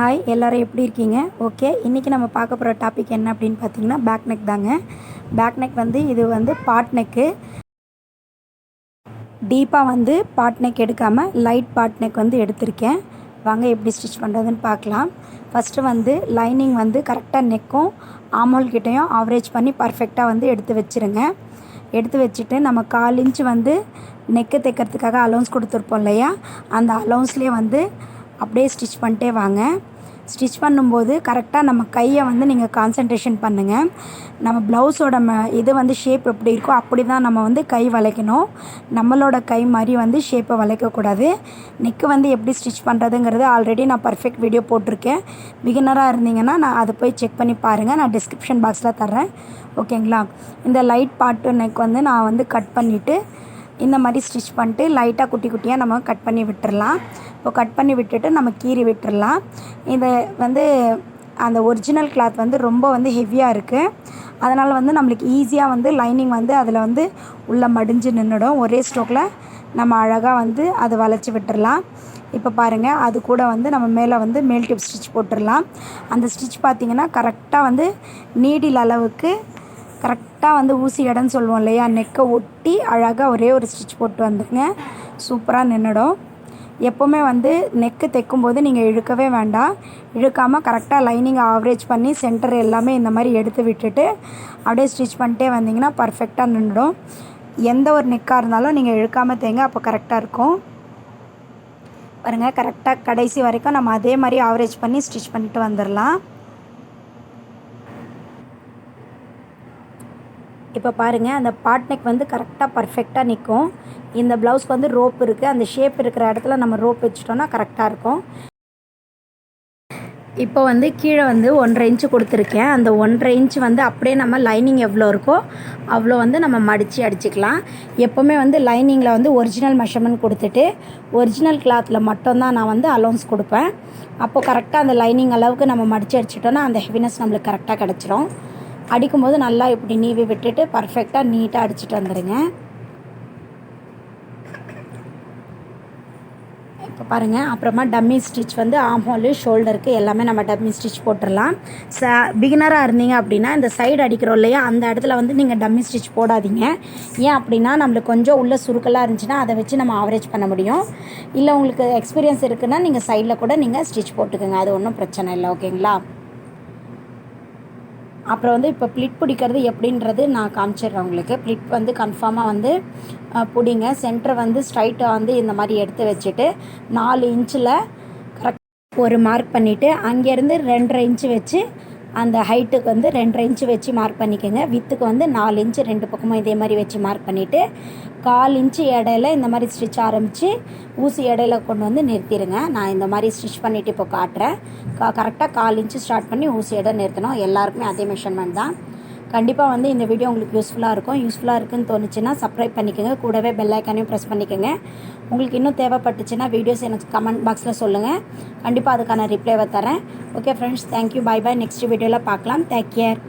Hi எல்லோரும் எப்படி இருக்கீங்க? ஓகே, இன்றைக்கி நம்ம பார்க்க போகிற டாபிக் என்ன அப்படின்னு பார்த்தீங்கன்னா பேக் நெக் தாங்க. பேக் நெக் வந்து இது வந்து பாட் நெக்கு. டீப்பாக வந்து பாட் நெக் எடுக்காமல் லைட் பாட் நெக் வந்து எடுத்திருக்கேன். வாங்க எப்படி ஸ்டிச் பண்ணுறதுன்னு பார்க்கலாம். ஃபஸ்ட்டு வந்து லைனிங் வந்து கரெக்டாக நெக்கும் ஆமோல் கிட்டையும் ஆவரேஜ் பண்ணி பர்ஃபெக்டாக வந்து எடுத்து வச்சுருங்க. எடுத்து வச்சுட்டு நம்ம 1/4 இன்ச்சு வந்து நெக்கு தைக்கிறதுக்காக அலௌன்ஸ் கொடுத்துருப்போம் இல்லையா, அந்த அலௌன்ஸ்லேயே வந்து அப்படியே ஸ்டிச் பண்ணிட்டே வாங்க. ஸ்டிச் பண்ணும்போது கரெக்டாக நம்ம கையை வந்து நீங்கள் கான்சன்ட்ரேஷன் பண்ணுங்கள். நம்ம ப்ளவுஸோட இது வந்து ஷேப் எப்படி இருக்கோ அப்படி தான் நம்ம வந்து கை வளைக்கணும். நம்மளோட கை மாதிரி வந்து ஷேப்பை வளைக்கக்கூடாது. நெக்கு வந்து எப்படி ஸ்டிச் பண்ணுறதுங்கிறது ஆல்ரெடி நான் பர்ஃபெக்ட் வீடியோ போட்டிருக்கேன். பிகினராக இருந்தீங்கன்னா நான் அதை போய் செக் பண்ணி பாருங்கள். நான் டிஸ்கிரிப்ஷன் பாக்ஸில் தர்றேன். ஓகேங்களா? இந்த லைட் பாட்டு நெக் வந்து நான் வந்து கட் பண்ணிவிட்டு இந்த மாதிரி ஸ்டிச் பண்ணிட்டு லைட்டாக குட்டி குட்டியாக நம்ம கட் பண்ணி விட்டுறலாம். இப்போ கட் பண்ணி விட்டுட்டு நம்ம கீறி விட்டுறலாம். இதை வந்து அந்த ஒரிஜினல் கிளாத் வந்து ரொம்ப வந்து ஹெவியாக இருக்குது. அதனால் வந்து நம்மளுக்கு ஈஸியாக வந்து லைனிங் வந்து அதில் வந்து உள்ளே மடிஞ்சு நின்றுடும். ஒரே ஸ்ட்ரோக்கில் நம்ம அழகாக வந்து அதை வளைச்சி விட்டுறலாம். இப்போ பாருங்கள், அது கூட வந்து நம்ம மேலே வந்து மேல் டிப் ஸ்டிச் போட்டுடலாம். அந்த ஸ்டிச் பார்த்திங்கன்னா கரெக்டாக வந்து நீடில் அளவுக்கு கரெக்டாக வந்து ஊசி இடம்னு சொல்லுவோம் இல்லையா, நெக்கை ஒட்டி அழகாக ஒரே ஒரு ஸ்டிச் போட்டு வந்துடுங்க. சூப்பராக நின்றுடும். எப்போவுமே வந்து நெக்கு தைக்கும்போது நீங்கள் இழுக்கவே வேண்டாம். இழுக்காமல் கரெக்டாக லைனிங்கை ஆவரேஜ் பண்ணி சென்டர் எல்லாமே இந்த மாதிரி எடுத்து விட்டுட்டு அப்படியே ஸ்டிச் பண்ணிட்டே வந்தீங்கன்னா பர்ஃபெக்டாக நின்றுடும். எந்த ஒரு நெக்காக இருந்தாலும் நீங்கள் இழுக்காமல் தைங்க, அப்போ கரெக்டாக இருக்கும். பாருங்கள், கரெக்டாக கடைசி வரைக்கும் நம்ம அதே மாதிரி ஆவரேஜ் பண்ணி ஸ்டிச் பண்ணிட்டு வந்துடலாம். இப்போ பாருங்கள், அந்த பாட் நெக் வந்து கரெக்டாக பர்ஃபெக்டாக நிற்கும். இந்த ப்ளவுஸ்க்கு வந்து ரோப் இருக்குது. அந்த ஷேப் இருக்கிற இடத்துல நம்ம ரோப் வச்சிட்டோன்னா கரெக்டாக இருக்கும். இப்போ வந்து கீழே வந்து 1.5 இன்ச்சு கொடுத்துருக்கேன். அந்த 1.5 இன்ச்சு வந்து அப்படியே நம்ம லைனிங் எவ்வளோ இருக்கோ அவ்வளோ வந்து நம்ம மடித்து அடிச்சுக்கலாம். எப்போவுமே வந்து லைனிங்கில் வந்து ஒரிஜினல் மெஷர்மெண்ட் கொடுத்துட்டு ஒரிஜினல் கிளாத்தில் மட்டும்தான் நான் வந்து அலௌன்ஸ் கொடுப்பேன். அப்போது கரெக்டாக அந்த லைனிங் அளவுக்கு நம்ம மடித்து அடிச்சிட்டோன்னா அந்த ஹெவினஸ் நம்மளுக்கு கரெக்டாக கிடச்சிரும். அடிக்கும்போது நல்லா இப்படி நீவி விட்டுட்டு பர்ஃபெக்டாக நீட்டாக அடிச்சுட்டு வந்துடுங்க. இப்போ பாருங்கள், அப்புறமா டம்மி ஸ்டிச் வந்து ஆம்ஹோலு ஷோல்டருக்கு எல்லாமே நம்ம டம்மி ஸ்டிச் போட்டுடலாம். பிகினராக இருந்தீங்க அப்படின்னா இந்த சைடு அடிக்கிறோம் இல்லையா, அந்த இடத்துல வந்து நீங்கள் டம்மி ஸ்டிச் போடாதீங்க. ஏன் அப்படின்னா நம்மளுக்கு கொஞ்சம் உள்ள சுருக்கலாக இருந்துச்சுன்னா அதை வச்சு நம்ம ஆவரேஜ் பண்ண முடியும். இல்லை உங்களுக்கு எக்ஸ்பீரியன்ஸ் இருக்குன்னா நீங்கள் சைடில் கூட நீங்கள் ஸ்டிச் போட்டுக்கோங்க, அது ஒன்றும் பிரச்சனை இல்லை. ஓகேங்களா? அப்புறம் வந்து இப்போ ப்ளிட் பிடிக்கிறது எப்படின்றது நான் காமிச்சிடுறேன் உங்களுக்கு. ப்ளிட் வந்து கன்ஃபார்மாக வந்து பிடிங்க. சென்டரை வந்து ஸ்ட்ரைட்டாக வந்து இந்த மாதிரி எடுத்து வச்சுட்டு 4 இன்ச்சில் கரெக்ட் ஒரு மார்க் பண்ணிவிட்டு அங்கேருந்து 2.5 இன்ச்சு வச்சு அந்த ஹைட்டுக்கு வந்து 2.5 இன்ச்சு வச்சு மார்க் பண்ணிக்கோங்க. வித்துக்கு வந்து 4 இன்ச்சு 2 பக்கமும் இதே மாதிரி வச்சு மார்க் பண்ணிவிட்டு 1/4 இன்ச்சு இடையில இந்த மாதிரி ஸ்டிச் ஆரம்பித்து ஊசி இடையில கொண்டு வந்து நிறுத்திடுங்க. நான் இந்த மாதிரி ஸ்டிச் பண்ணிவிட்டு இப்போ காட்டுறேன். கரெக்டாக 1/4 இன்ச்சு ஸ்டார்ட் பண்ணி ஊசி இடம் நிறுத்தணும். எல்லாருக்குமே அதே மெஷர்மெண்ட் தான். கண்டிப்பாக வந்து இந்த வீடியோ உங்களுக்கு யூஸ்ஃபுல்லாக இருக்கும். யூஸ்ஃபுல்லாக இருக்குன்னு தோணுச்சுன்னா சப்ஸ்கிரைப் பண்ணிக்கோங்க. கூடவே பெல் ஐக்கானையும் ப்ரெஸ் பண்ணிக்கோங்க. உங்களுக்கு இன்னும் தேவைப்பட்டுச்சுன்னா வீடியோஸ் எனக்கு கமெண்ட் பாக்ஸில் சொல்லுங்கள். கண்டிப்பாக அதுக்கான ரிப்ளைவை தரேன். Okay friends, thank you, bye bye. Next வீடியோவில் பார்க்கலாம். Take care.